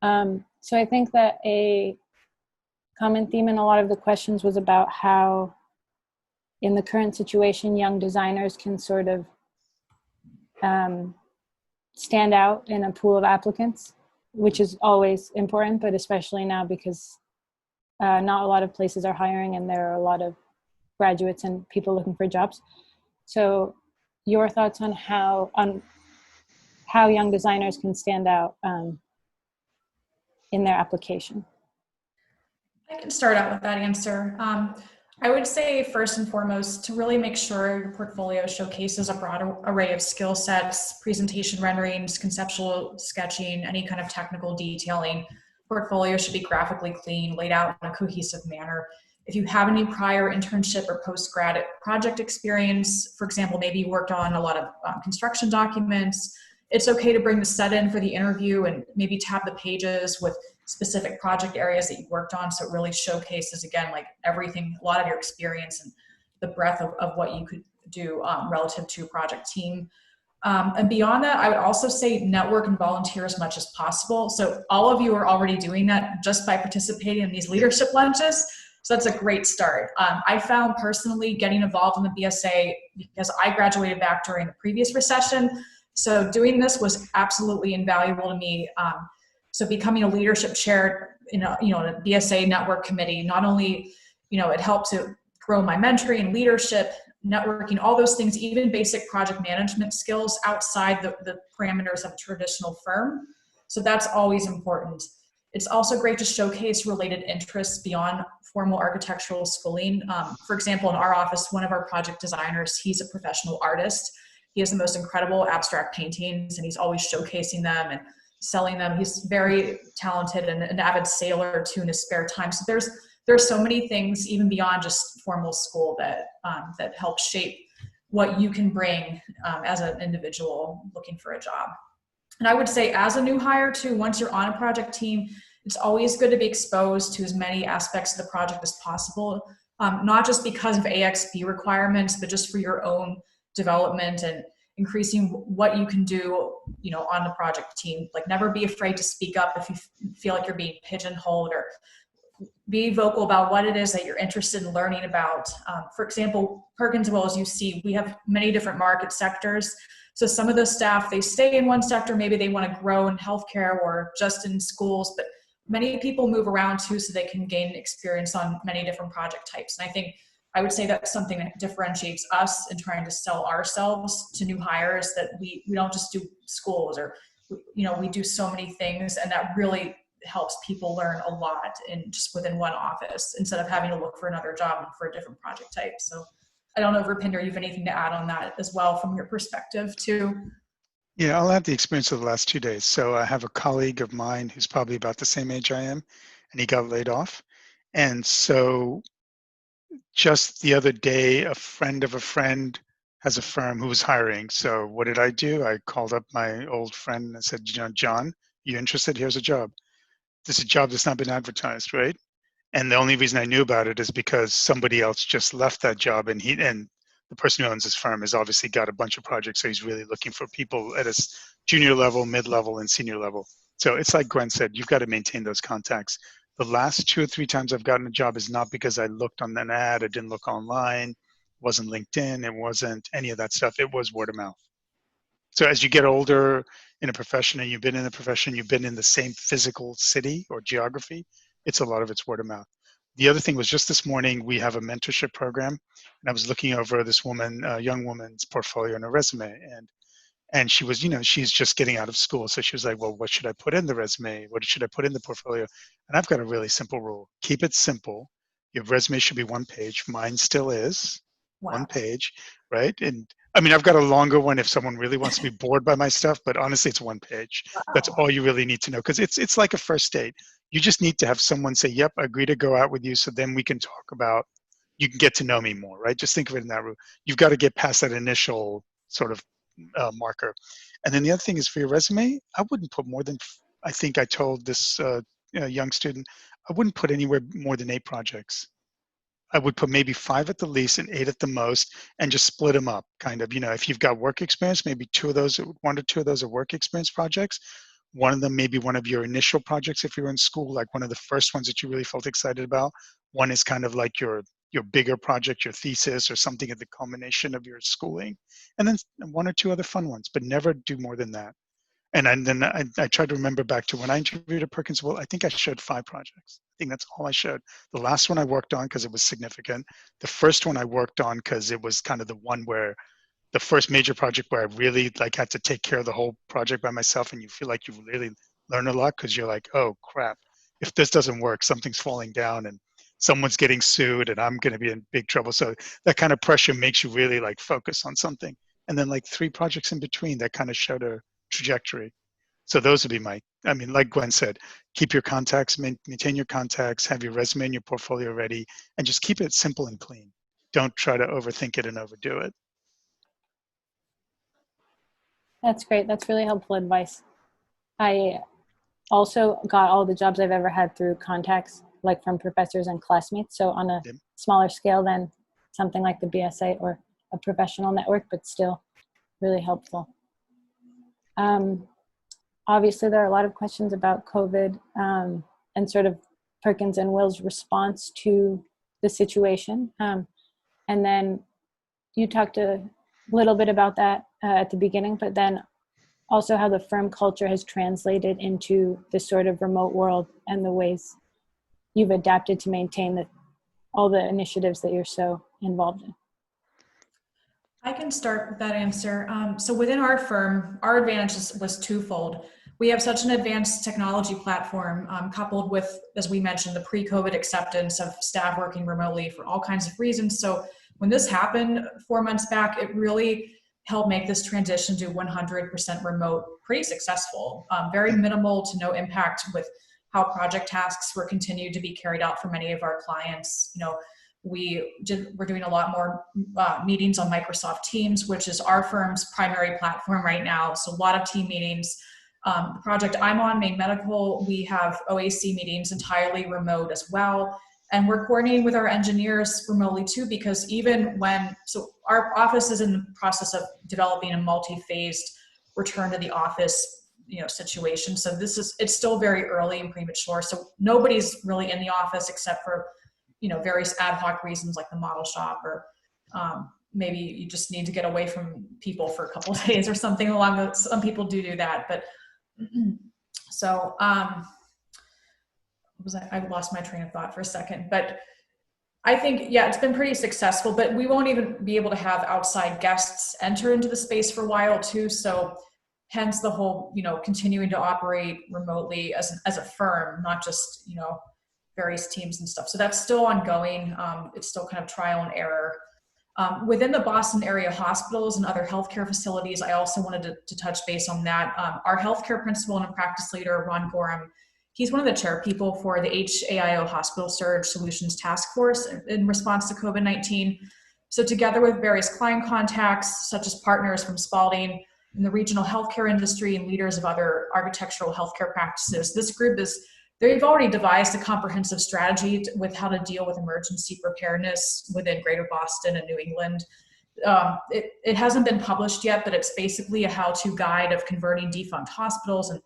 So I think that a common theme in a lot of the questions was about how, in the current situation, young designers can sort of stand out in a pool of applicants, which is always important, but especially now because not a lot of places are hiring and there are a lot of graduates and people looking for jobs. So your thoughts on how young designers can stand out in their application? I can start out with that answer. I would say first and foremost to really make sure your portfolio showcases a broad array of skill sets, presentation renderings, conceptual sketching, any kind of technical detailing. Portfolio should be graphically clean, laid out in a cohesive manner. If you have any prior internship or post-grad project experience, for example, maybe you worked on a lot of construction documents, it's okay to bring the set in for the interview and maybe tab the pages with specific project areas that you worked on, so it really showcases, again, like everything, a lot of your experience and the breadth of what you could do relative to a project team. And beyond that, I would also say network and volunteer as much as possible. So all of you are already doing that just by participating in these leadership lunches. So that's a great start. I found personally getting involved in the BSA because I graduated back during the previous recession. So doing this was absolutely invaluable to me. So becoming a leadership chair in a BSA network committee, not only, it helped to grow my mentoring and leadership, networking, all those things, even basic project management skills outside the parameters of a traditional firm. So that's always important. It's also great to showcase related interests beyond formal architectural schooling. For example, in our office, one of our project designers, he's a professional artist. He has the most incredible abstract paintings and he's always showcasing them and selling them. He's very talented and an avid sailor too in his spare time. So there's so many things even beyond just formal school that help shape what you can bring as an individual looking for a job. And I would say as a new hire too, once you're on a project team, it's always good to be exposed to as many aspects of the project as possible, not just because of AXB requirements, but just for your own development and increasing what you can do, on the project team. Like never be afraid to speak up if you feel like you're being pigeonholed, or be vocal about what it is that you're interested in learning about. For example, Perkins, as well as you see, we have many different market sectors. So some of the staff, they stay in one sector, maybe they want to grow in healthcare or just in schools, but many people move around too so they can gain experience on many different project types. And I would say that's something that differentiates us in trying to sell ourselves to new hires, that we don't just do schools, or we do so many things, and that really helps people learn a lot in just within one office instead of having to look for another job for a different project type. So I don't know, Rupinder, you have anything to add on that as well from your perspective too? Yeah, I'll have the experience of the last 2 days. So I have a colleague of mine who's probably about the same age I am, and he got laid off. And so just the other day, a friend of a friend has a firm who was hiring. So what did I do? I called up my old friend and I said, John, you interested? Here's a job. This is a job that's not been advertised, right? And the only reason I knew about it is because somebody else just left that job, and the person who owns his firm has obviously got a bunch of projects, so he's really looking for people at a junior level, mid-level, and senior level. So it's like Gwen said, you've got to maintain those contacts. The last 2 or 3 times I've gotten a job is not because I looked on an ad, I didn't look online, it wasn't LinkedIn, it wasn't any of that stuff, it was word of mouth. So as you get older in a profession, and you've been in the profession, you've been in the same physical city or geography, it's a lot of it's word of mouth. The other thing was, just this morning, we have a mentorship program, and I was looking over this young woman's portfolio and her resume, and she was, she's just getting out of school. So she was like, well, what should I put in the resume? What should I put in the portfolio? And I've got a really simple rule. Keep it simple. Your resume should be 1 page. Mine still is. Wow. 1 page, right? And I mean, I've got a longer one if someone really wants to be bored by my stuff, but honestly, it's 1 page. Wow. That's all you really need to know, because it's like a first date. You just need to have someone say, yep, I agree to go out with you, so then we can talk about, you can get to know me more, right? Just think of it in that route. You've got to get past that initial sort of marker. And then the other thing is, for your resume, I wouldn't put more than, I think I told this young student, I wouldn't put anywhere more than 8 projects. I would put maybe 5 at the least and 8 at the most, and just split them up kind of. If you've got work experience, maybe 1 or 2 of those are work experience projects. one of them may be one of your initial projects if you were in school, like one of the first ones that you really felt excited about. One is kind of like your bigger project, your thesis, or something at the culmination of your schooling. And then one or two other fun ones, but never do more than that. And then I tried to remember back to when I interviewed at Perkins. Well, I think I showed 5 projects. I think that's all I showed. The last one I worked on because it was significant. The first one I worked on because it was kind of the one where the first major project where I really like had to take care of the whole project by myself, and you feel like you really learn a lot because you're like, oh crap, if this doesn't work, something's falling down and someone's getting sued and I'm going to be in big trouble. So that kind of pressure makes you really like focus on something. And then like 3 projects in between that kind of showed a trajectory. So those would be I mean, like Gwen said, keep your contacts, maintain your contacts, have your resume and your portfolio ready, and just keep it simple and clean. Don't try to overthink it and overdo it. That's great. That's really helpful advice. I also got all the jobs I've ever had through contacts, like from professors and classmates. So on a smaller scale than something like the BSA or a professional network, but still really helpful. Obviously, there are a lot of questions about COVID and sort of Perkins and Will's response to the situation. And then you talked a little bit about that at the beginning, but then also how the firm culture has translated into this sort of remote world and the ways you've adapted to maintain all the initiatives that you're so involved in. I can start with that answer. So within our firm, our advantage was twofold. We have such an advanced technology platform coupled with, as we mentioned, the pre-COVID acceptance of staff working remotely for all kinds of reasons. So when this happened 4 months back, it really helped make this transition to 100% remote pretty successful. Very minimal to no impact with how project tasks were continued to be carried out for many of our clients. You know, we're doing a lot more meetings on Microsoft Teams, which is our firm's primary platform right now. So a lot of team meetings. The project I'm on, Maine Medical, we have OAC meetings entirely remote as well. And we're coordinating with our engineers remotely too, because so our office is in the process of developing a multi-phased return to the office, situation. So it's still very early and premature. So nobody's really in the office except for, various ad hoc reasons like the model shop or maybe you just need to get away from people for a couple of days or something along those. Some people do that, but so I lost my train of thought for a second, but I think, it's been pretty successful, but we won't even be able to have outside guests enter into the space for a while too. So hence the whole, continuing to operate remotely as a firm, not just, various teams and stuff. So that's still ongoing. It's still kind of trial and error. Within the Boston area hospitals and other healthcare facilities, I also wanted to touch base on that. Our healthcare principal and practice leader, Ron Gorham, he's one of the chair people for the HAIO Hospital Surge Solutions Task Force in response to COVID-19. So together with various client contacts, such as partners from Spalding in the regional healthcare industry and leaders of other architectural healthcare practices, this group they've already devised a comprehensive strategy with how to deal with emergency preparedness within Greater Boston and New England. It hasn't been published yet, but it's basically a how-to guide of converting defunct hospitals and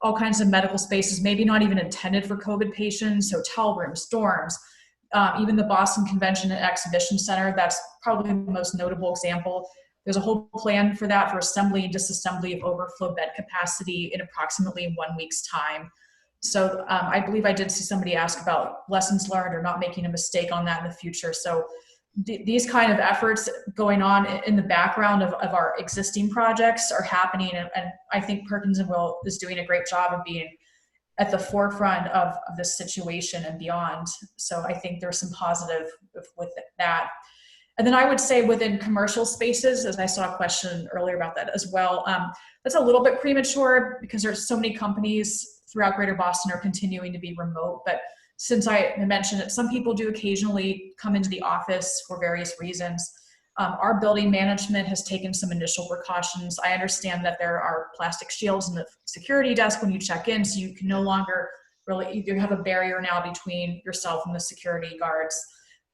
all kinds of medical spaces, maybe not even intended for COVID patients, hotel rooms, dorms, even the Boston Convention and Exhibition Center. That's probably the most notable example. There's a whole plan for that for assembly and disassembly of overflow bed capacity in approximately 1 week's time. So I believe I did see somebody ask about lessons learned or not making a mistake on that in the future. So these kind of efforts going on in the background of our existing projects are happening. And I think Perkins and Will is doing a great job of being at the forefront of this situation and beyond. So I think there's some positive with that. And then I would say within commercial spaces, as I saw a question earlier about that as well, that's a little bit premature because there's so many companies throughout Greater Boston are continuing to be remote. But since I mentioned it, some people do occasionally come into the office for various reasons. Our building management has taken some initial precautions. I understand that there are plastic shields in the security desk when you check in, so you can no longer you have a barrier now between yourself and the security guards.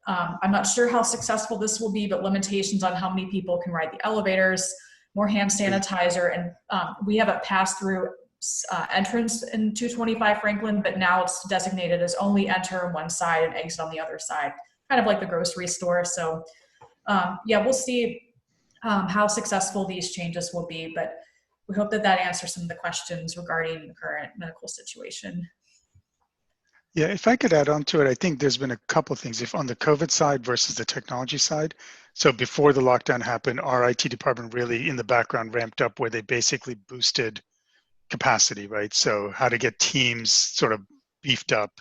I'm not sure how successful this will be, but limitations on how many people can ride the elevators, more hand sanitizer, and we have a pass-through entrance in 225 Franklin, but now it's designated as only enter on one side and exit on the other side, kind of like the grocery store. So yeah, we'll see how successful these changes will be, but we hope that that answers some of the questions regarding the current medical situation. Yeah, if I could add on to it, I think there's been a couple of things. If on the COVID side versus the technology side, so before the lockdown happened, our IT department really in the background ramped up where they basically boosted capacity, right? So how to get teams sort of beefed up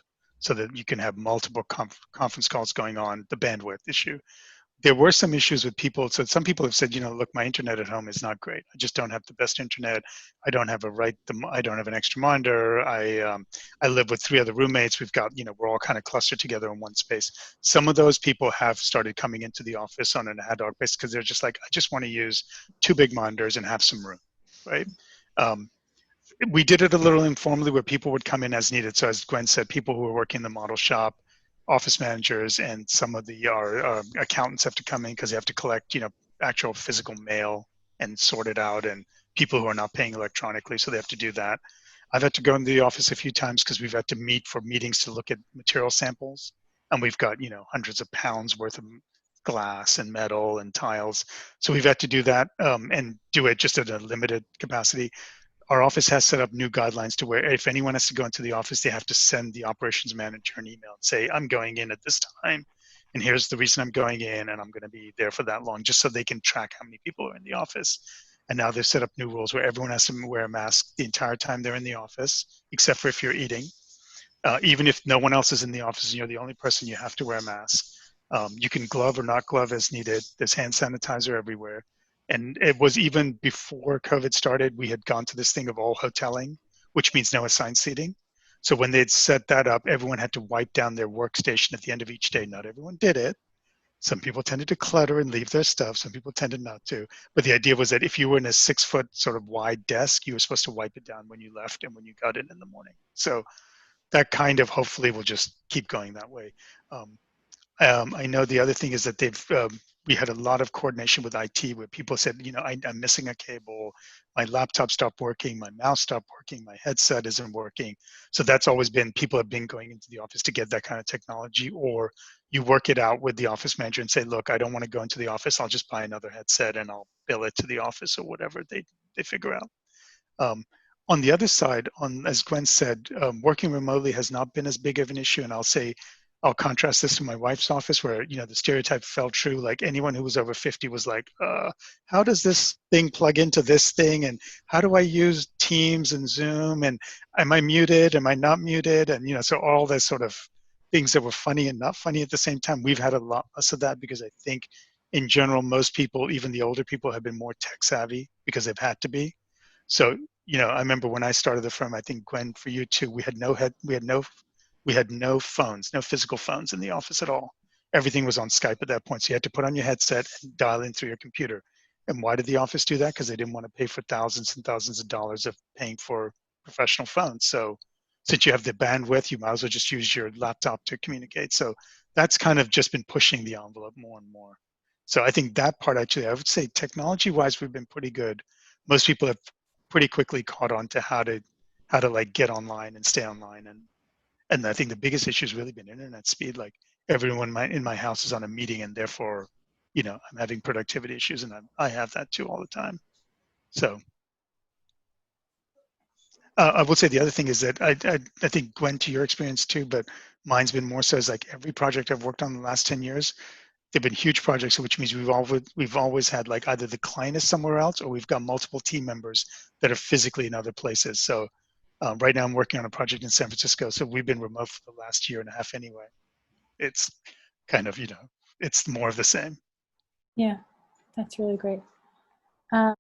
so that you can have multiple conference calls going on, the bandwidth issue. There were some issues with people. So some people have said, look, my internet at home is not great. I just don't have the best internet. I don't have I don't have an extra monitor. I live with 3 other roommates. We've got, we're all kind of clustered together in one space. Some of those people have started coming into the office on an ad hoc basis because they're just like, I just want to use 2 big monitors and have some room, right? We did it a little informally where people would come in as needed. So as Gwen said, people who were working in the model shop, office managers, and some of our accountants have to come in because they have to collect, actual physical mail and sort it out, and people who are not paying electronically, so they have to do that. I've had to go into the office a few times because we've had to meet for meetings to look at material samples, and we've got, hundreds of pounds worth of glass and metal and tiles. So we've had to do that and do it just at a limited capacity. Our office has set up new guidelines to where if anyone has to go into the office, they have to send the operations manager an email and say, I'm going in at this time, and here's the reason I'm going in, and I'm going to be there for that long, just so they can track how many people are in the office. And now they've set up new rules where everyone has to wear a mask the entire time they're in the office, except for if you're eating. Even if no one else is in the office and you're the only person, you have to wear a mask. You can glove or not glove as needed. There's hand sanitizer everywhere. And it was even before COVID started, we had gone to this thing of all hoteling, which means no assigned seating. So when they'd set that up, everyone had to wipe down their workstation at the end of each day. Not everyone did it. Some people tended to clutter and leave their stuff. Some people tended not to. But the idea was that if you were in a 6-foot sort of wide desk, you were supposed to wipe it down when you left and when you got in the morning. So that kind of hopefully will just keep going that way. I know the other thing is that we had a lot of coordination with IT where people said, I'm missing a cable, my laptop stopped working, my mouse stopped working, my headset isn't working. So that's always been, people have been going into the office to get that kind of technology, or you work it out with the office manager and say, look, I don't want to go into the office, I'll just buy another headset and I'll bill it to the office or whatever they figure out. On the other side, as Gwen said, working remotely has not been as big of an issue. And I'll contrast this to my wife's office where, the stereotype fell true. Like anyone who was over 50 was like, how does this thing plug into this thing? And how do I use Teams and Zoom? And am I muted? Am I not muted? And, so all those sort of things that were funny and not funny at the same time, we've had a lot less of that because I think in general, most people, even the older people, have been more tech savvy because they've had to be. So, I remember when I started the firm, I think Gwen, for you too, we had no phones, no physical phones in the office at all. Everything was on Skype at that point. So you had to put on your headset and dial in through your computer. And why did the office do that? Because they didn't want to pay for thousands and thousands of dollars of paying for professional phones. So since you have the bandwidth, you might as well just use your laptop to communicate. So that's kind of just been pushing the envelope more and more. So I think that part actually, I would say technology-wise, we've been pretty good. Most people have pretty quickly caught on to how to like get online and stay online. And I think the biggest issue has really been internet speed. Like everyone in my house is on a meeting, and therefore, I'm having productivity issues, and I have that too all the time. So I would say the other thing is that I think, Gwen, to your experience too, but mine's been more so is like every project I've worked on in the last 10 years, they've been huge projects, which means we've always had like either the client is somewhere else or we've got multiple team members that are physically in other places. So right now I'm working on a project in San Francisco. So we've been remote for the last year and a half anyway. It's kind of, it's more of the same. Yeah, that's really great.